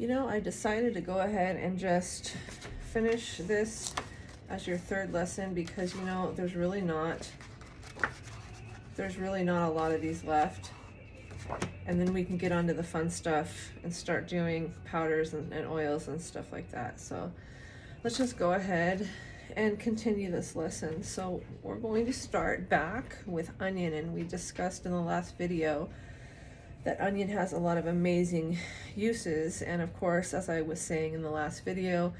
You know, I decided to go ahead and just finish this as your third lesson because, you know, there's really not a lot of these left. And then we can get on to the fun stuff and start doing powders and oils and stuff like that. So let's just go ahead and continue this lesson. So we're going to start back with onion, and we discussed in the last video that onion has a lot of amazing uses. And of course, as I was saying in the last video,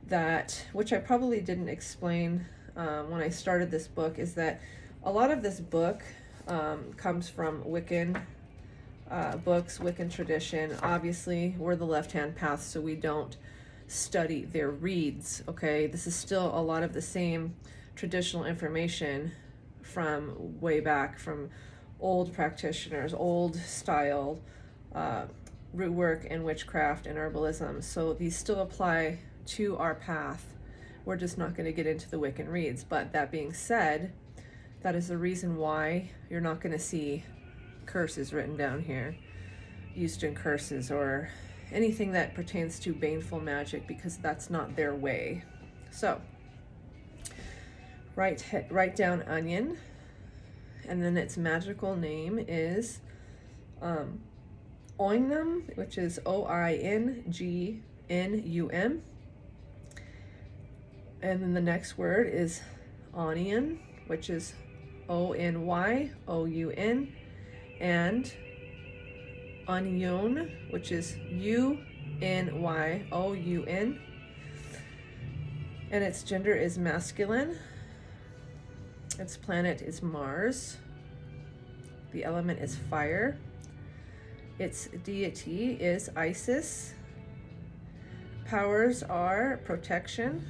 that, which I probably didn't explain when I started this book, is that a lot of this book comes from Wiccan books, Wiccan tradition. Obviously, we're the left-hand path, so we don't study their reads, okay? This is still a lot of the same traditional information from way back, from old practitioners, old style root work and witchcraft and herbalism. So these still apply to our path. We're just not going to get into the Wiccan reads. But that being said, that is the reason why you're not going to see curses written down here, used in curses or anything that pertains to baneful magic, because that's not their way. So write down onion, and then its magical name is oingnum, which is OINGNUM. And then the next word is onion, which is ONYOUN, and onion, which is UNYOUN, and its gender is masculine. Its planet is Mars. The element is fire. Its deity is Isis. Powers are protection,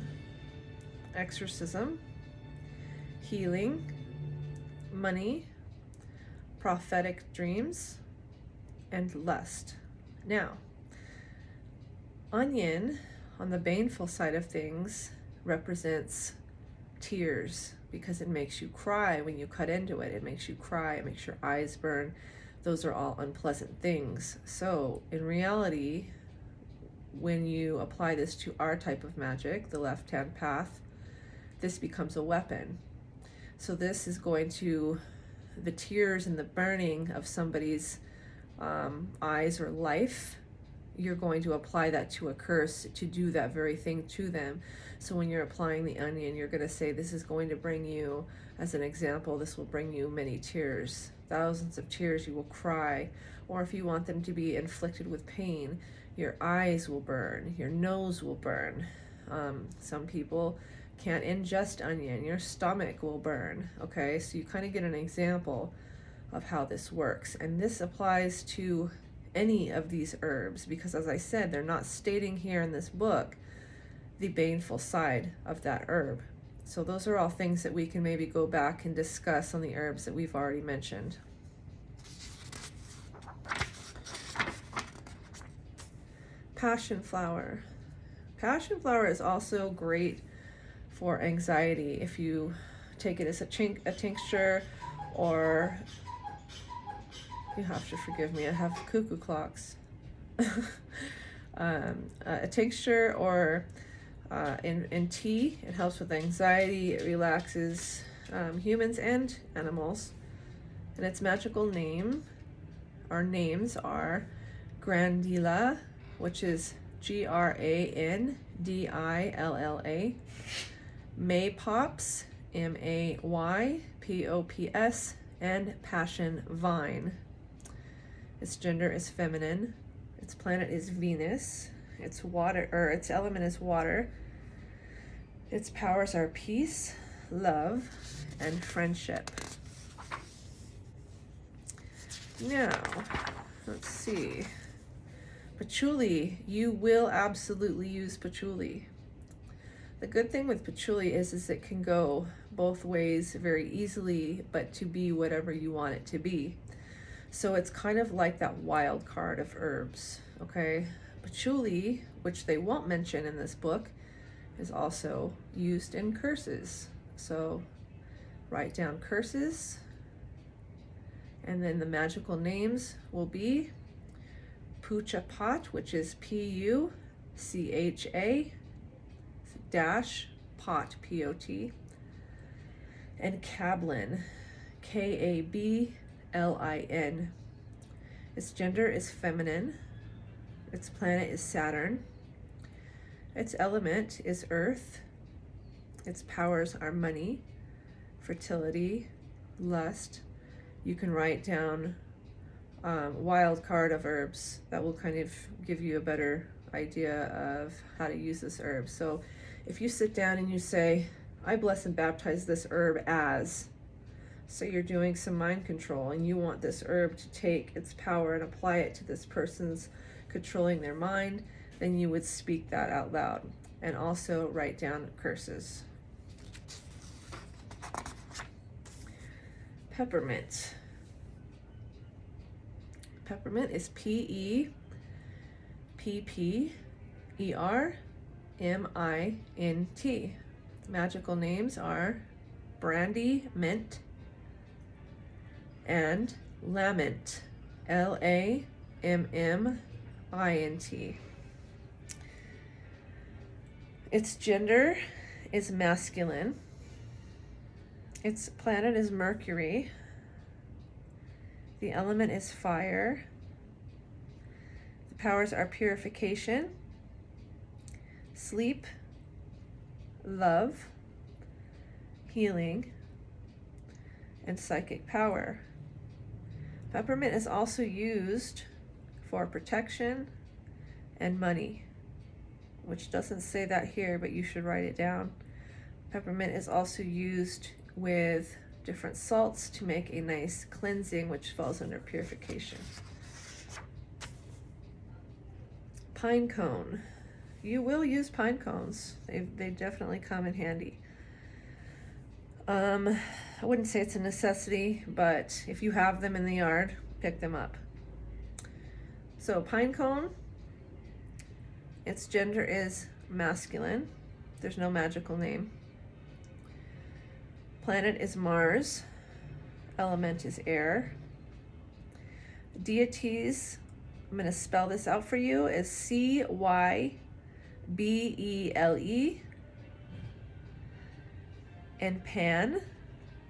exorcism, healing, money, prophetic dreams, and lust. Now, onion, on the baneful side of things, represents tears, because it makes you cry when you cut into it. It makes you cry, it makes your eyes burn. Those are all unpleasant things. So in reality, when you apply this to our type of magic, the left-hand path, this becomes a weapon. So this is going to, the tears and the burning of somebody's eyes or life, you're going to apply that to a curse to do that very thing to them. So when you're applying the onion, you're going to say, this is going to bring you, as an example, this will bring you many tears, thousands of tears. You will cry. Or if you want them to be inflicted with pain, your eyes will burn, your nose will burn. Some people can't ingest onion, your stomach will burn. Okay, so you kind of get an example of how this works. And this applies to any of these herbs, because as I said, they're not stating here in this book the baneful side of that herb. So those are all things that we can maybe go back and discuss on the herbs that we've already mentioned. Passion flower. Passion flower is also great for anxiety if you take it as a tincture, or you have to forgive me, I have cuckoo clocks. A tincture, or in tea. It helps with anxiety. It relaxes humans and animals. And its magical name, our names are Grandilla, which is GRANDILLA, Maypops, MAYPOPS, and Passion Vine. Its gender is feminine. Its planet is Venus. Its water, or its element is water. Its powers are peace, love, and friendship. Now, let's see. Patchouli. You will absolutely use patchouli. The good thing with patchouli is it can go both ways very easily, but to be whatever you want it to be. So it's kind of like that wild card of herbs, okay? Patchouli, which they won't mention in this book, is also used in curses. So write down curses, and then the magical names will be pucha pot, which is Pucha dash pot, P-O-T, and Kablin, K-A-B-L-I-N. Its gender is feminine. Its planet is Saturn. Its element is earth. Its powers are money, fertility, lust. You can write down wild card of herbs that will kind of give you a better idea of how to use this herb. So if you sit down and you say, I bless and baptize this herb as, so you're doing some mind control and you want this herb to take its power and apply it to this person's controlling their mind, then you would speak that out loud and also write down curses. Peppermint. Peppermint is P-E-P-P-E-R-M-I-N-T. Magical names are brandy mint and lament, L-A-M-M-I-N-T. Its gender is masculine. Its planet is Mercury. The element is fire. The powers are purification, sleep, love, healing, and psychic power. Peppermint is also used for protection and money, which doesn't say that here, but you should write it down. Peppermint is also used with different salts to make a nice cleansing, which falls under purification. Pine cone. You will use pine cones. They definitely come in handy. I wouldn't say it's a necessity, but if you have them in the yard, pick them up. So pine cone, its gender is masculine. There's no magical name. Planet is Mars. Element is air. Deities, I'm going to spell this out for you, is C-Y-B-E-L-E. And Pan,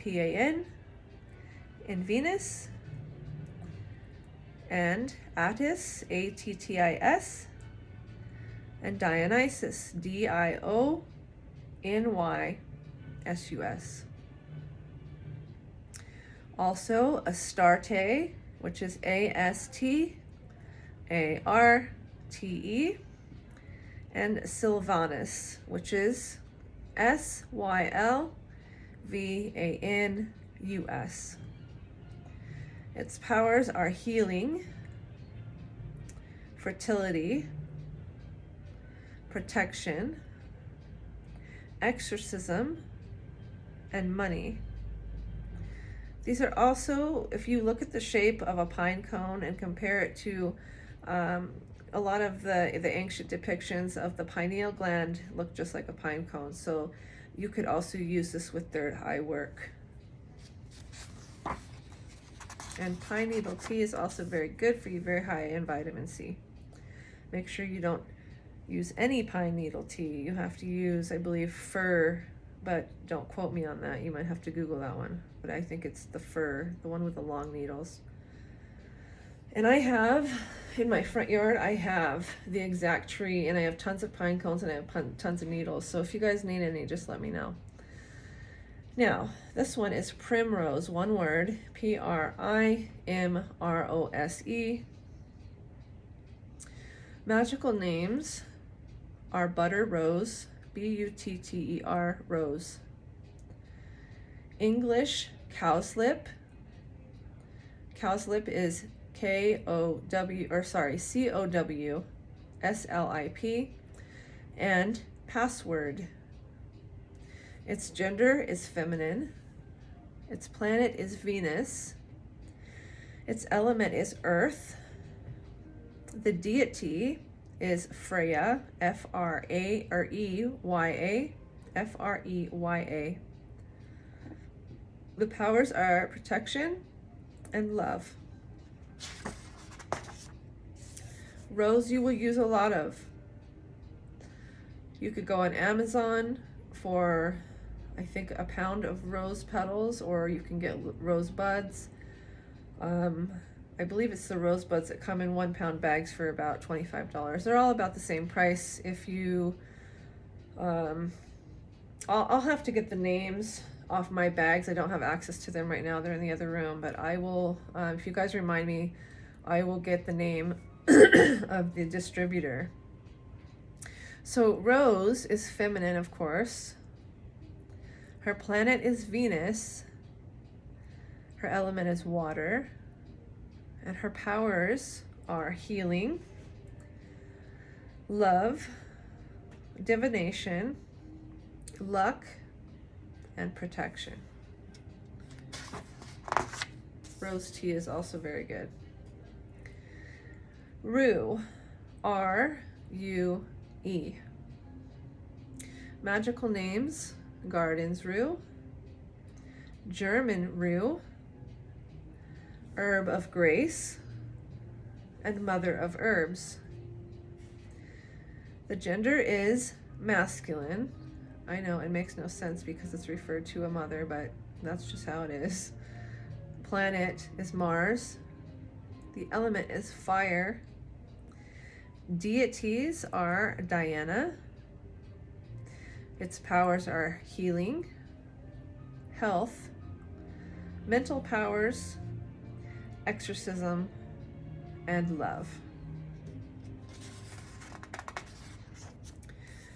P-A-N. And Venus. And Attis, A-T-T-I-S. And Dionysus, D-I-O-N-Y-S-U-S. Also Astarte, which is A-S-T-A-R-T-E, and Sylvanus, which is S-Y-L-V-A-N-U-S. Its powers are healing, fertility, protection, exorcism, and money. These are also, if you look at the shape of a pine cone and compare it to a lot of the ancient depictions of the pineal gland, look just like a pine cone. So you could also use this with third eye work. And pine needle tea is also very good for you, very high in vitamin C. Make sure you don't use any pine needle tea. You have to use, I believe, fir, but don't quote me on that. You might have to Google that one. But I think it's the fir, the one with the long needles. And I have, in my front yard, I have the exact tree, and I have tons of pine cones, and I have tons of needles. So if you guys need any, just let me know. Now, this one is primrose, one word, P-R-I-M-R-O-S-E. Magical names are butter rose, B-U-T-T-E-R, rose. English cowslip. Cowslip is C-O-W-S-L-I-P. And password. Its gender is feminine. Its planet is Venus. Its element is earth. The deity is Freya, F-R-A-R-E-Y-A, F-R-E-Y-A. The powers are protection and love. Rose you will use a lot of. You could go on Amazon for, I think, a pound of rose petals, or you can get rose buds. I believe it's the rose buds that come in 1 pound bags for about $25. They're all about the same price. If you, I'll have to get the names off my bags. I don't have access to them right now. They're in the other room, but I will, if you guys remind me, I will get the name of the distributor. So Rose is feminine, of course. Her planet is Venus. Her element is water. And her powers are healing, love, divination, luck, and protection. Rose tea is also very good. Rue, R-U-E. Magical names: Garden's Rue, German Rue, Herb of Grace, and Mother of Herbs. The gender is masculine. I know it makes no sense because it's referred to a mother, but that's just how it is. Planet is Mars. The element is fire. Deities are Diana. Its powers are healing, health, mental powers, exorcism, and love.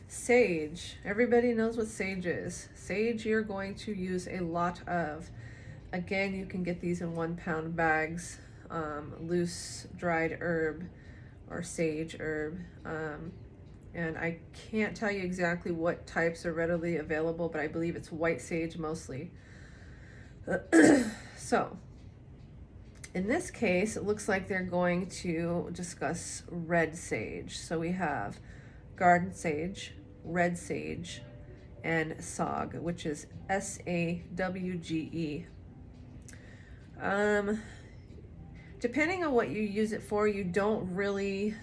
Sage. Everybody knows what sage is. Sage you're going to use a lot of. Again, you can get these in 1 pound bags, loose dried herb or sage herb. And I can't tell you exactly what types are readily available, but I believe it's white sage mostly. So, in this case, it looks like they're going to discuss red sage. So we have garden sage, red sage, and sage, which is S-A-W-G-E. Depending on what you use it for, you don't really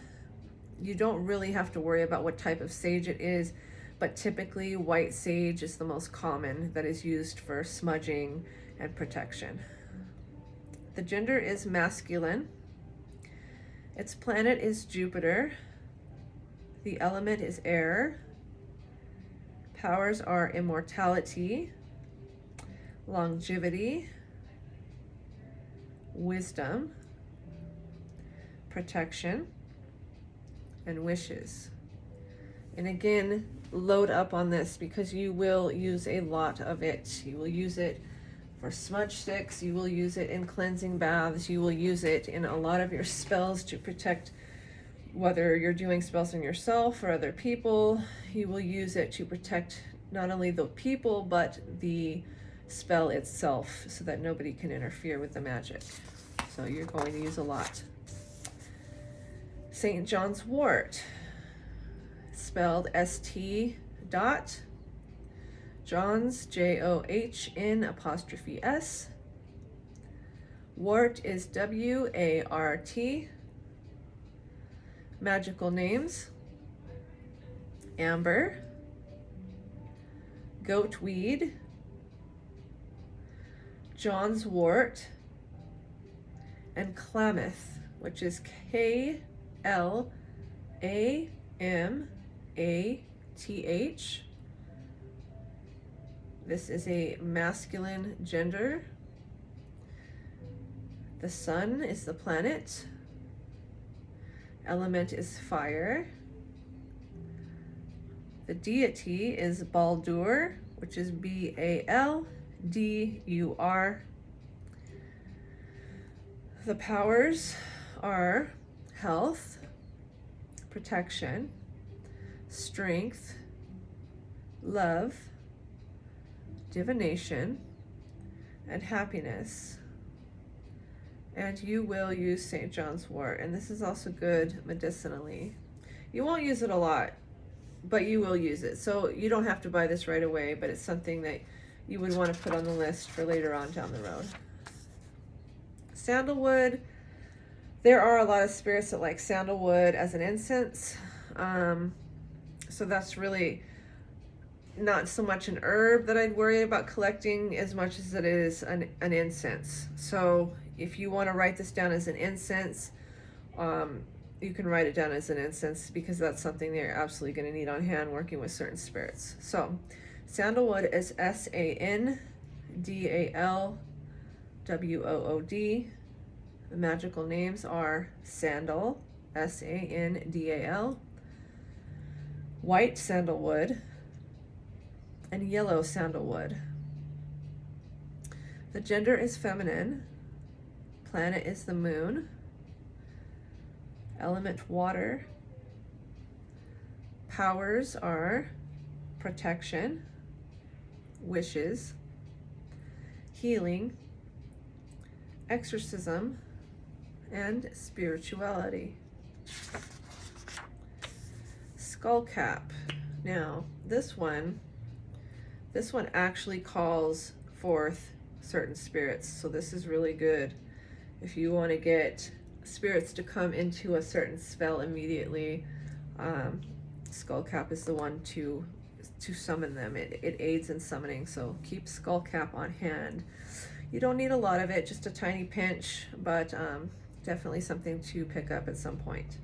have to worry about what type of sage it is, but typically white sage is the most common that is used for smudging and protection. The gender is masculine. Its planet is Jupiter. The element is air. Powers are immortality, longevity, wisdom, protection, and wishes. And again, load up on this because you will use a lot of it. You will use it for smudge sticks, you will use it in cleansing baths, you will use it in a lot of your spells to protect, whether you're doing spells on yourself or other people. You will use it to protect not only the people but the spell itself so that nobody can interfere with the magic. So you're going to use a lot. St. John's wort, spelled S-T dot, John's J-O-H-N''S. Wart is W-A-R-T. Magical names: amber, goatweed, John's wort, and Klamath, which is K-L-A-M-A-T-H. This is a masculine gender. The sun is the planet. Element is fire. The deity is Baldur, which is B-A-L-D-U-R. The powers are health, protection, strength, love, divination, and happiness. And you will use St. John's wort, and this is also good medicinally. You won't use it a lot, but you will use it. So you don't have to buy this right away, but it's something that you would want to put on the list for later on down the road. Sandalwood, There are a lot of spirits that like sandalwood as an incense. So that's really not so much an herb that I'd worry about collecting as much as it is an incense. So if you want to write this down as an incense, you can write it down as an incense, because that's something that you're absolutely going to need on hand working with certain spirits. So sandalwood is SANDALWOOD. The magical names are sandal, SANDAL, white sandalwood, and yellow sandalwood. The gender is feminine. Planet is the moon. Element water. Powers are protection, wishes, healing, exorcism, and spirituality. Skull cap. Now, this one actually calls forth certain spirits, so this is really good if you want to get spirits to come into a certain spell immediately. Skull cap is the one to summon them. It aids in summoning, so keep skull cap on hand. You don't need a lot of it, just a tiny pinch, but definitely something to pick up at some point.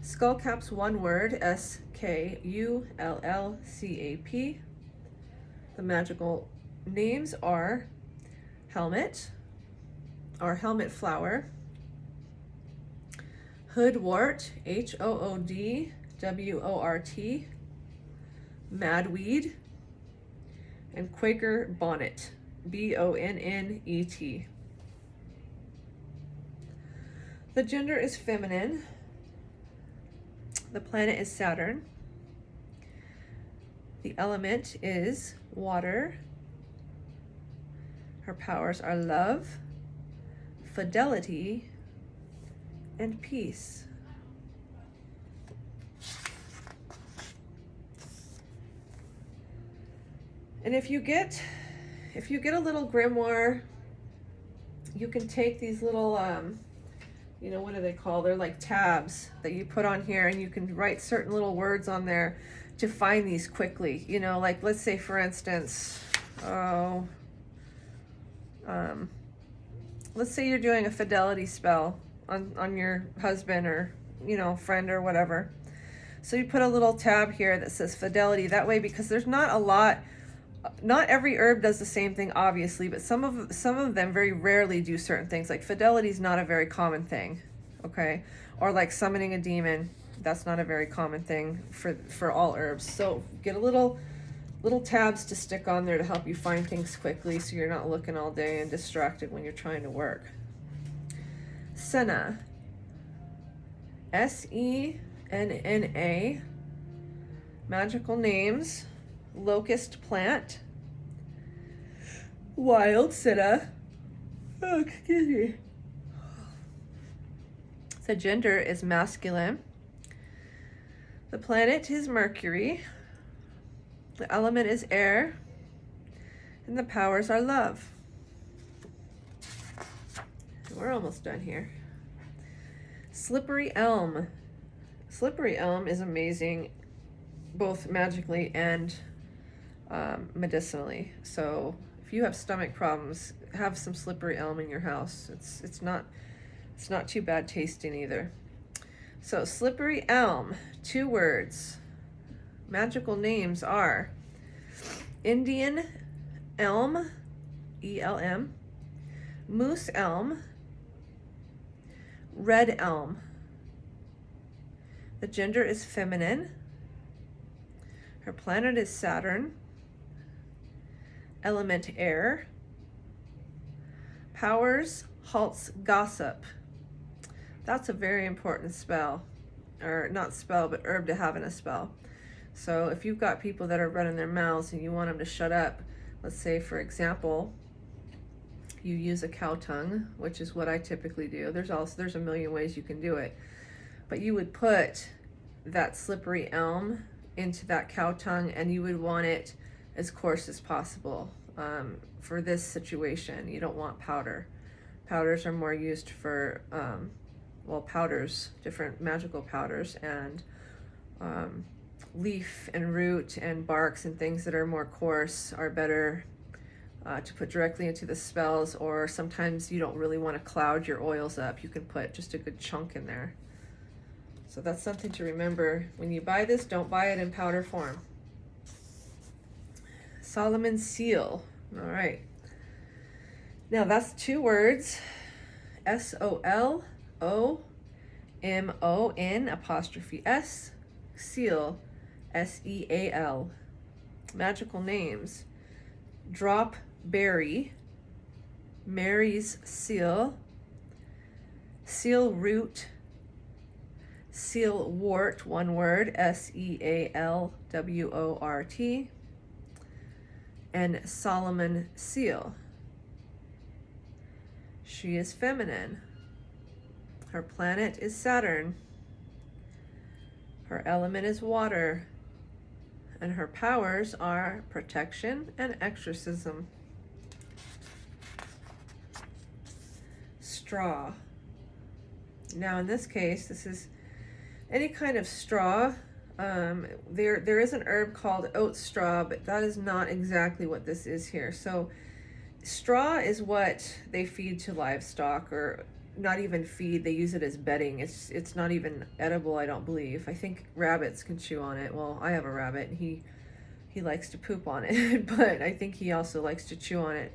Skull cap's one word, SKULLCAP. The magical names are helmet, or helmet flower, hoodwort, HOODWORT, madweed, and Quaker bonnet, BONNET. The gender is feminine. The planet is Saturn. The element is water. Her powers are love, fidelity, and peace. And if you get a little grimoire, you can take these little what are they called? They're like tabs that you put on here, and you can write certain little words on there to find these quickly. Like let's say for instance, let's say you're doing a fidelity spell on your husband or friend or whatever. So you put a little tab here that says fidelity. That way, because there's not a lot. Not every herb does the same thing, obviously, but some of them very rarely do certain things. Like fidelity is not a very common thing, okay? Or like summoning a demon, that's not a very common thing for all herbs. So get a little tabs to stick on there to help you find things quickly, so you're not looking all day and distracted when you're trying to work. Senna, SENNA, magical names. Locust plant, wild sitta. Oh, excuse me. The gender is masculine. The planet is Mercury. The element is air. And the powers are love. We're almost done here. Slippery elm. Slippery elm is amazing, both magically and medicinally. So if you have stomach problems, have some slippery elm in your house. It's not too bad tasting either. So slippery elm, 2 words. Magical names are Indian elm, ELM, moose elm, red elm. The gender is feminine. Her planet is Saturn. Element air. Powers halts gossip. That's a very important spell, or not spell, but herb to have in a spell. So if you've got people that are running their mouths and you want them to shut up, let's say for example, you use a cow tongue, which is what I typically do. There's a million ways you can do it, but you would put that slippery elm into that cow tongue, and you would want it as coarse as possible. For this situation, you don't want powder. Powders are more used for well, powders, different magical powders, and leaf and root and barks and things that are more coarse are better to put directly into the spells, or sometimes you don't really want to cloud your oils up. You can put just a good chunk in there. So that's something to remember. When you buy this, don't buy it in powder form. Solomon's seal. All right. Now that's 2 words. SOLOMON''S, seal, SEAL. Magical names: drop berry, Mary's seal, seal root, seal wart, 1 word, SEALWORT, and Solomon seal. She is feminine. Her planet is Saturn. Her element is water. And her powers are protection and exorcism. Straw. Now in this case, this is any kind of straw. There is an herb called oat straw, but that is not exactly what this is here. So straw is what they feed to livestock, or not even feed, they use it as bedding. It's not even edible, I don't believe. I think rabbits can chew on it. Well, I have a rabbit and he likes to poop on it, but I think he also likes to chew on it.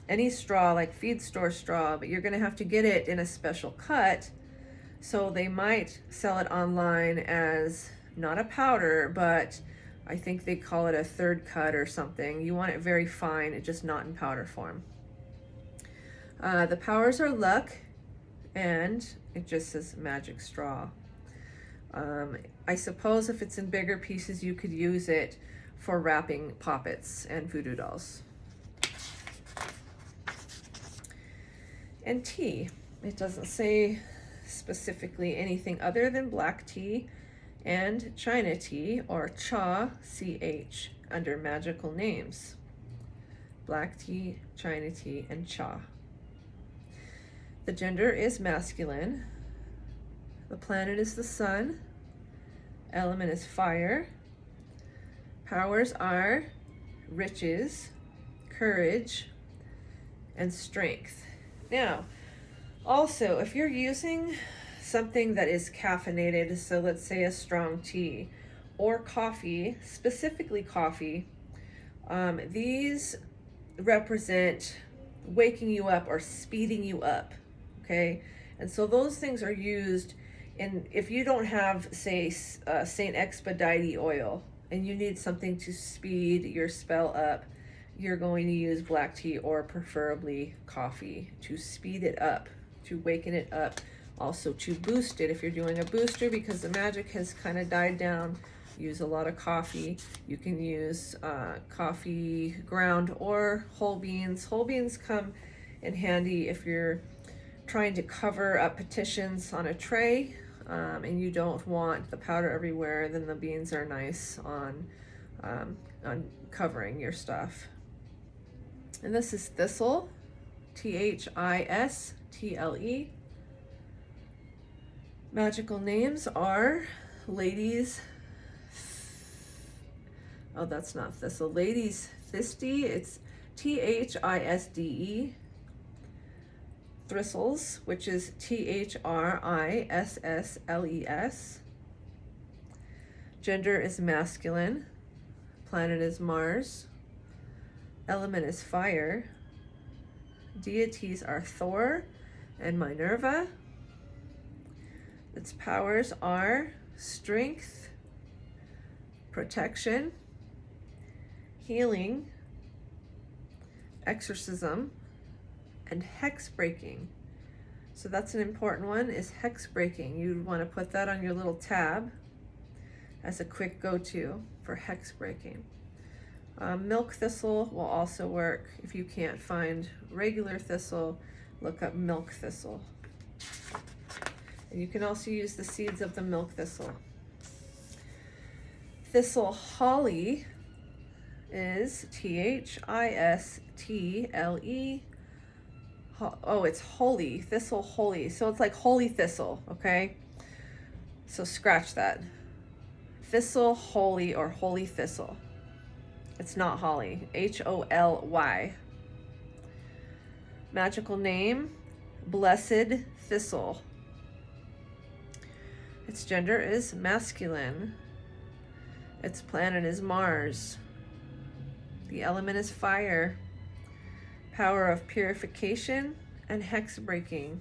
Any straw, like feed store straw, but you're gonna have to get it in a special cut. So they might sell it online as not a powder, but I think they call it a 3rd cut or something. You want it very fine, just not in powder form. The powers are luck, and it just says magic straw. I suppose if it's in bigger pieces, you could use it for wrapping poppets and voodoo dolls. And tea. It doesn't say specifically anything other than black tea and China tea, or cha, CH, under magical names. Black tea, China tea, and cha. The gender is masculine. The planet is the sun. Element is fire. Powers are riches, courage, and strength. Now, also, if you're using something that is caffeinated, so let's say a strong tea or coffee, specifically coffee, these represent waking you up or speeding you up, okay? And so those things are used in, if you don't have, say, Saint Expedite oil and you need something to speed your spell up, you're going to use black tea or preferably coffee to speed it up, to waken it up, also to boost it. If you're doing a booster because the magic has kind of died down, use a lot of coffee. You can use coffee ground or whole beans. Whole beans come in handy if you're trying to cover up petitions on a tray and you don't want the powder everywhere. Then the beans are nice on covering your stuff. And this is thistle, THISTLE. Magical names are ladies. Oh, that's not thistle. Ladies Thisty. It's THISDE. Thistles, which is THRISSLES. Gender is masculine. Planet is Mars. Element is fire. Deities are Thor and Minerva. Its powers are strength, protection, healing, exorcism, and hex breaking. So that's an important one, is hex breaking. You'd want to put that on your little tab as a quick go-to for hex breaking. Milk thistle will also work. If you can't find regular thistle, look up milk thistle. And you can also use the seeds of the milk thistle. Thistle holly is THISTLE. oh, it's holy, thistle holy. So it's like holy thistle, okay? So scratch that. Thistle holy or holy thistle. It's not holly. Holy. Magical name, blessed thistle. Its gender is masculine. Its planet is Mars. The element is fire. Power of purification and hex breaking.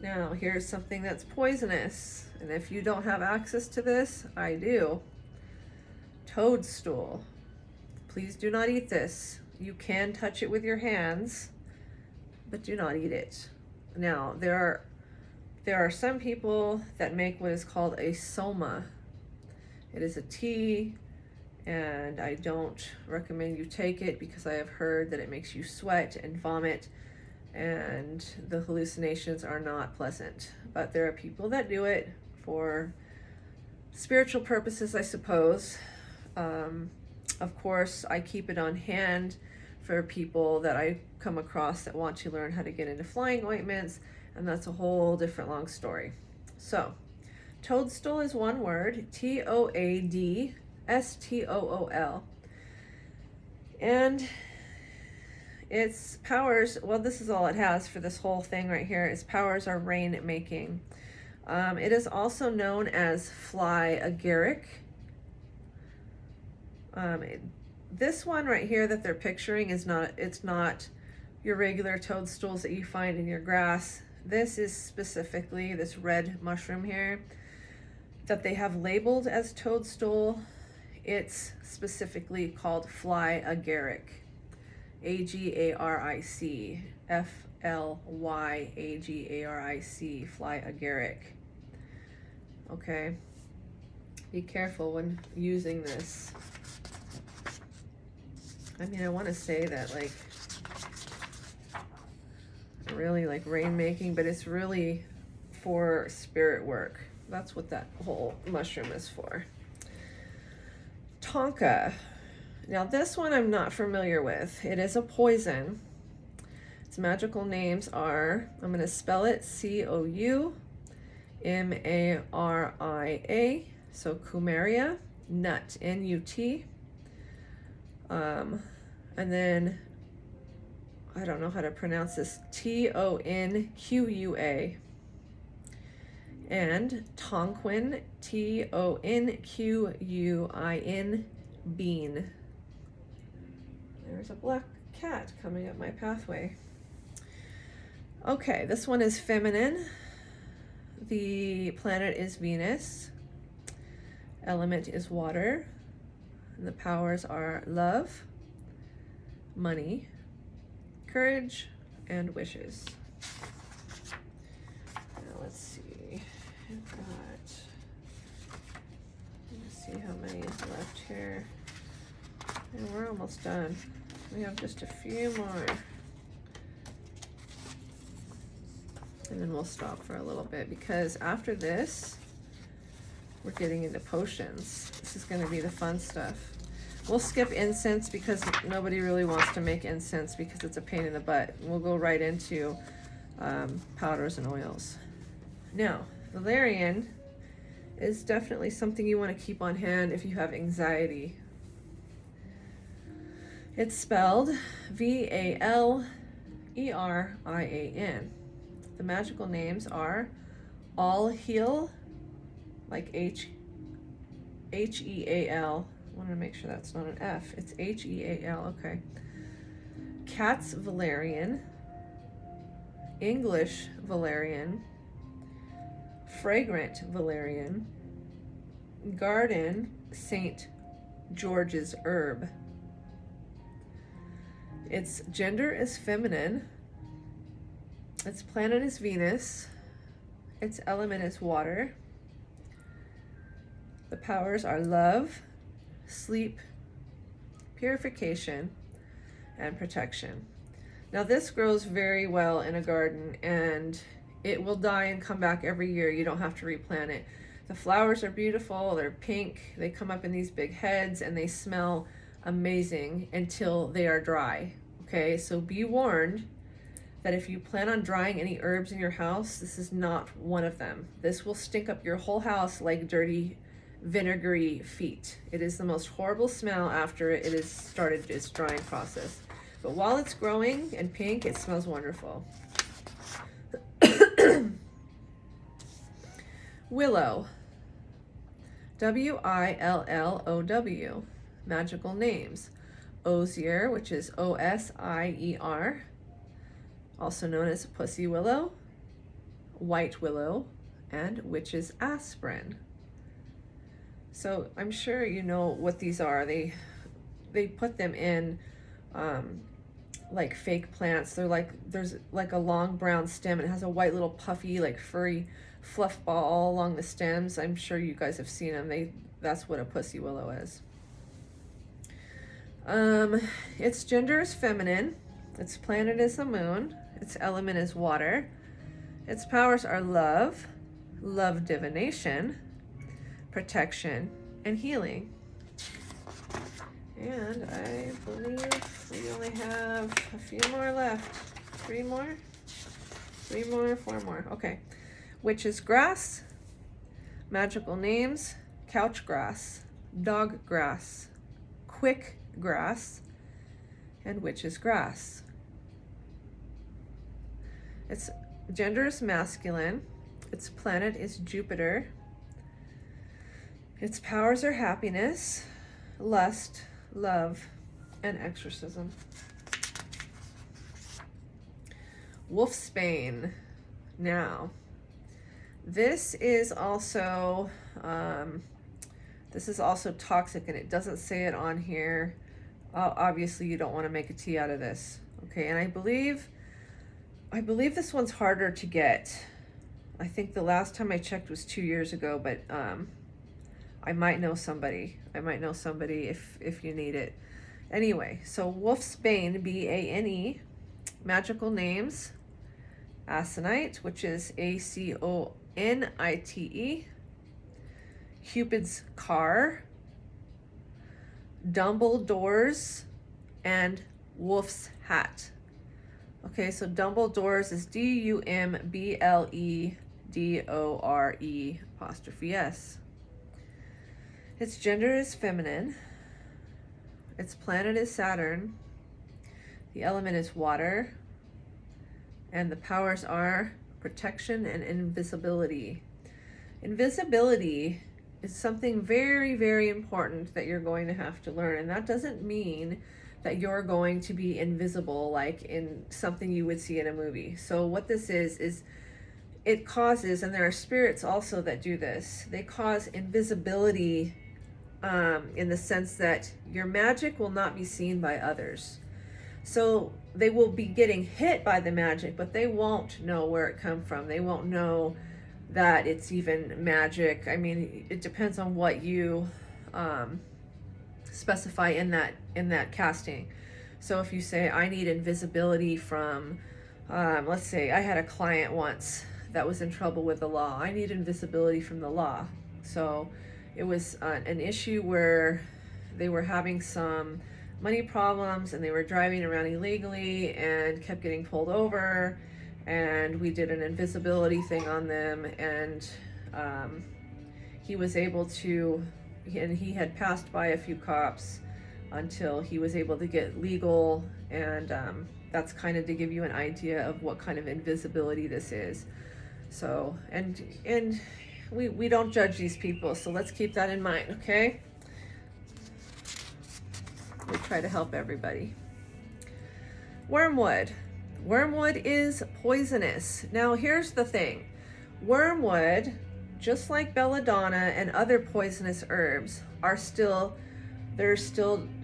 Now, here's something that's poisonous. And if you don't have access to this, I do. Toadstool. Please do not eat this. You can touch it with your hands, but do not eat it. Now, there are some people that make what is called a soma. It is a tea, and I don't recommend you take it because I have heard that it makes you sweat and vomit, and the hallucinations are not pleasant. But there are people that do it for spiritual purposes, I suppose. Of course, I keep it on hand for people that I come across that want to learn how to get into flying ointments, and that's a whole different long story. So, toadstool is one word, Toadstool. And its powers, well, this is all it has for this whole thing right here. Its powers are rain making. It is also known as fly agaric. This one right here that they're picturing is not, it's not your regular toadstools that you find in your grass. This is specifically this red mushroom here that they have labeled as toadstool. It's specifically called fly agaric. Agaric. Flyagaric. Fly agaric. Okay. Be careful when using this. I mean, I want to say that like really like rain making, but it's really for spirit work. That's what that whole mushroom is for. Tonka. Now this one I'm not familiar with. It is a poison. Its magical names are, I'm going to spell it Coumaria. So Coumaria, nut, N-U-T. And then, I don't know how to pronounce this, Tonqua. And Tonquin, Tonquin, bean. There's a black cat coming up my pathway. Okay, this one is feminine. The planet is Venus. Element is water. And the powers are love, money, courage, and wishes. Now let's see. I've got, let's see how many is left here. And we're almost done. We have just a few more. And then we'll stop for a little bit because after this, we're getting into potions. This is going to be the fun stuff. We'll skip incense because nobody really wants to make incense because it's a pain in the butt. We'll go right into powders and oils. Now, valerian is definitely something you want to keep on hand if you have anxiety. It's spelled Valerian. The magical names are All Heal, like H-E-A-L. I want to make sure that's not an F. It's H-E-A-L, okay. Cat's Valerian, English Valerian, Fragrant Valerian, Garden St. George's Herb. Its gender is feminine. Its planet is Venus. Its element is water. The powers are love, sleep, purification, and protection. Now this grows very well in a garden and it will die and come back every year. You don't have to replant it. The flowers are beautiful, they're pink, they come up in these big heads and they smell amazing until they are dry. Okay, so be warned that if you plan on drying any herbs in your house, this is not one of them. This will stink up your whole house like dirty, vinegary feet. It is the most horrible smell after it has started its drying process. But while it's growing and pink, it smells wonderful. Willow. Willow. Magical names. Osier, which is Osier, also known as pussy willow, white willow, and witch's aspirin. So I'm sure you know what these are. They put them in like fake plants. They're like, there's like a long brown stem and it has a white little puffy like furry fluff ball all along the stems. I'm sure you guys have seen them. That's what a pussy willow is. Its gender is feminine. Its planet is the moon. Its element is water. Its powers are love, divination, protection, and healing. And I believe we only have a few more left. 3 more? 4 more. Okay. Witch's grass. Magical names. Couch grass. Dog grass. Quick grass. And witch's grass. Its gender is masculine. Its planet is Jupiter. Its powers are happiness, lust, love, and exorcism. Wolfsbane. Now, this is also toxic, and it doesn't say it on here. Obviously, you don't want to make a tea out of this. Okay, and I believe this one's harder to get. I think the last time I checked was 2 years ago, but I might know somebody. If you need it. Anyway, so Wolfsbane, Bane, magical names. Aconite, which is Aconite. Cupid's car. Dumbledore's, and Wolf's hat. Okay, so Dumbledore's is Dumbledore''. Its gender is feminine. Its planet is Saturn. The element is water. And the powers are protection and invisibility. Invisibility is something very, very important that you're going to have to learn. And that doesn't mean that you're going to be invisible like in something you would see in a movie. So what this is it causes, and there are spirits also that do this, they cause invisibility in the sense that your magic will not be seen by others. So they will be getting hit by the magic, but they won't know where it come from. They won't know that it's even magic. I mean, it depends on what you specify in that casting. So if you say, I need invisibility from, let's say I had a client once that was in trouble with the law. I need invisibility from the law. So it was an issue where they were having some money problems and they were driving around illegally and kept getting pulled over, and we did an invisibility thing on them, and he was able to, and he had passed by a few cops until he was able to get legal, and that's kind of to give you an idea of what kind of invisibility this is. So, and we don't judge these people, so let's keep that in mind, okay? We try to help everybody. Wormwood. Wormwood is poisonous. Now, here's the thing. Wormwood, just like belladonna and other poisonous herbs,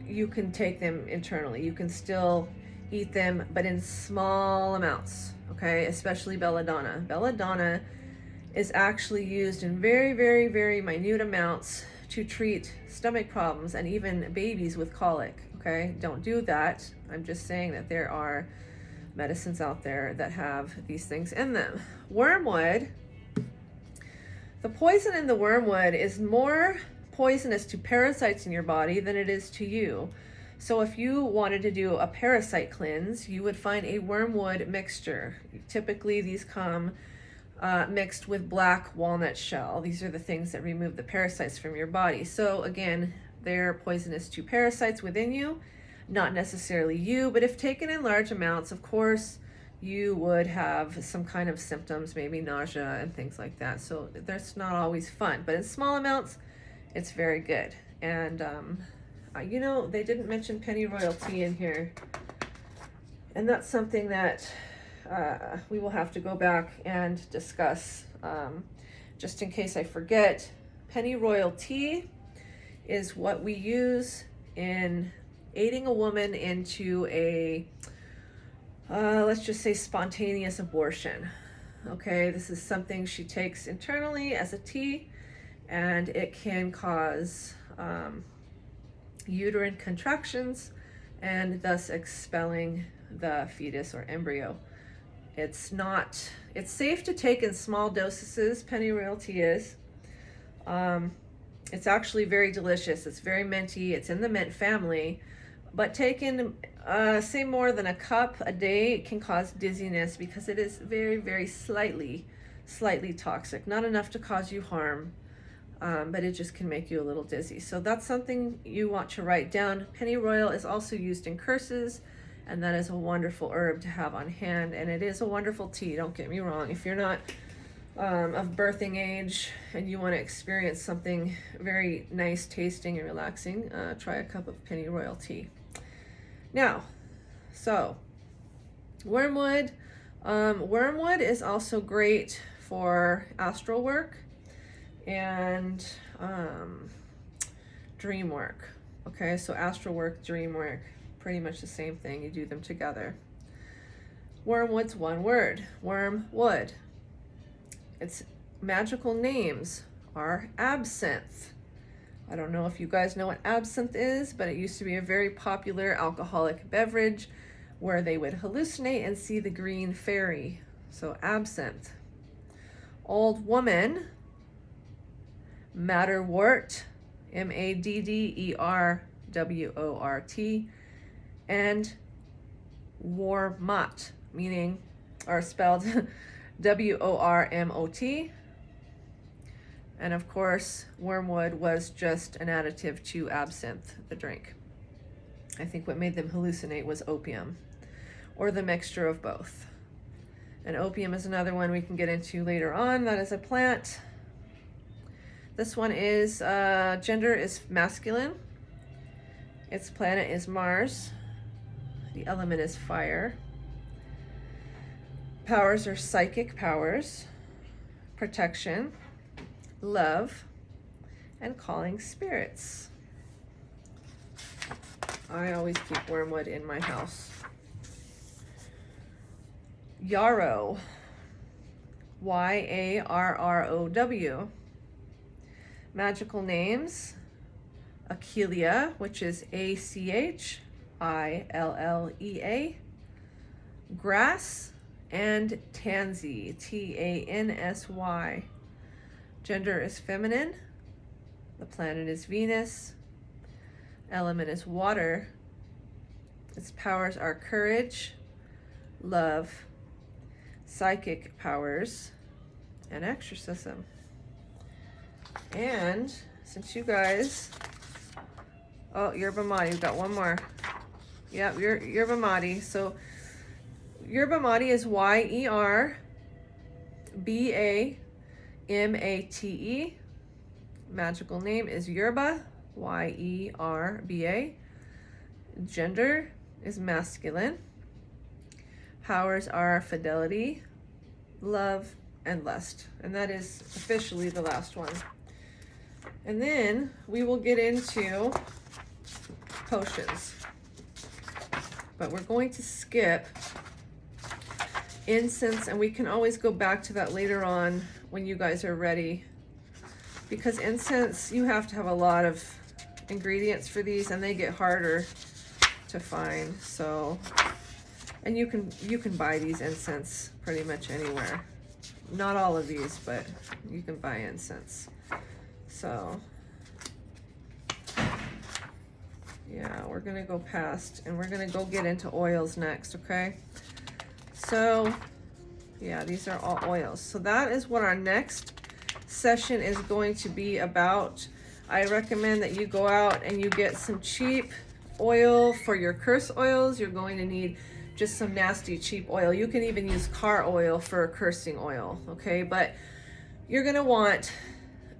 you can take them internally. You can still eat them, but in small amounts, okay? Especially belladonna. Belladonna is actually used in very, very, very minute amounts to treat stomach problems and even babies with colic, okay? Don't do that. I'm just saying that there are medicines out there that have these things in them. Wormwood, the poison in the wormwood is more poisonous to parasites in your body than it is to you. So if you wanted to do a parasite cleanse, you would find a wormwood mixture. Typically these come mixed with black walnut shell. These are the things that remove the parasites from your body. So again, they're poisonous to parasites within you, not necessarily you, but if taken in large amounts, of course, you would have some kind of symptoms, maybe nausea and things like that. So that's not always fun, but in small amounts, it's very good. And you know, they didn't mention pennyroyal tea in here, and that's something that we will have to go back and discuss. Just in case I forget, pennyroyal tea is what we use in aiding a woman into a let's just say spontaneous abortion. Okay, this is something she takes internally as a tea, and it can cause uterine contractions and thus expelling the fetus or embryo. It's safe to take in small doses, pennyroyal tea is. It's actually very delicious. It's very minty. It's in the mint family, but taken say more than a cup a day can cause dizziness because it is very, very slightly toxic. Not enough to cause you harm, but it just can make you a little dizzy. So that's something you want to write down. Pennyroyal is also used in curses, and that is a wonderful herb to have on hand, and it is a wonderful tea, don't get me wrong. If you're not of birthing age and you want to experience something very nice tasting and relaxing, try a cup of pennyroyal tea. Now, so wormwood. Wormwood is also great for astral work and dream work. Okay, so astral work, dream work, pretty much the same thing. You do them together. Wormwood's one word, wormwood. Its magical names are absinthe. I don't know if you guys know what absinthe is, but it used to be a very popular alcoholic beverage where they would hallucinate and see the green fairy. So absinthe. Old woman, madderwort, madderwort, and wormot, meaning, or spelled wormot. And of course, wormwood was just an additive to absinthe, the drink. I think what made them hallucinate was opium, or the mixture of both. And opium is another one we can get into later on. That is a plant. This one is, gender is masculine. Its planet is Mars. The element is fire. Powers are psychic powers, protection, love, and calling spirits. I always keep wormwood in my house. Yarrow, Yarrow. Magical names, Achillea, which is Achillea, grass, and tansy, Tansy. Gender is feminine. The planet is Venus. Element is water. Its powers are courage, love, psychic powers, and exorcism. And since you guys, oh, yerba mate, we've got one more. Yeah, yerba mate. So yerba mate is YERBAMATE. Magical name is yerba, YERBA. Gender is masculine. Powers are fidelity, love, and lust. And that is officially the last one. And then we will get into potions. But we're going to skip incense, and we can always go back to that later on when you guys are ready. Because incense, you have to have a lot of ingredients for these, and they get harder to find. So, and you can buy these incense pretty much anywhere. Not all of these, but you can buy incense. So Yeah, we're gonna go past and we're gonna go get into oils next, okay? So, yeah, these are all oils. So that is what our next session is going to be about. I recommend that you go out and you get some cheap oil for your curse oils. You're going to need just some nasty cheap oil. You can even use car oil for a cursing oil, okay? But you're gonna want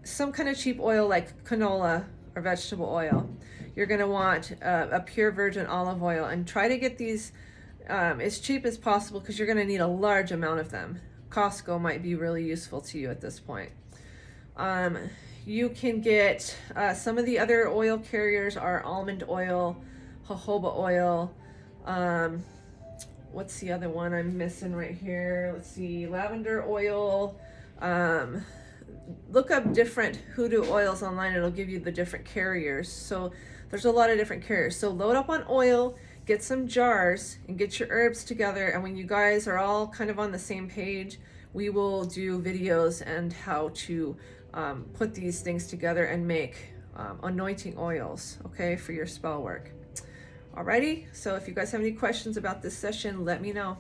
some kind of cheap oil like canola or vegetable oil. You're gonna want a pure virgin olive oil, and try to get these as cheap as possible because you're gonna need a large amount of them. Costco might be really useful to you at this point. You can get some of the other oil carriers are almond oil, jojoba oil. What's the other one I'm missing right here? Let's see, lavender oil. Look up different hoodoo oils online. It'll give you the different carriers. So there's a lot of different carriers. So load up on oil, get some jars, and get your herbs together. And when you guys are all kind of on the same page, we will do videos and how to put these things together and make anointing oils, okay, for your spell work. Alrighty, so if you guys have any questions about this session, let me know.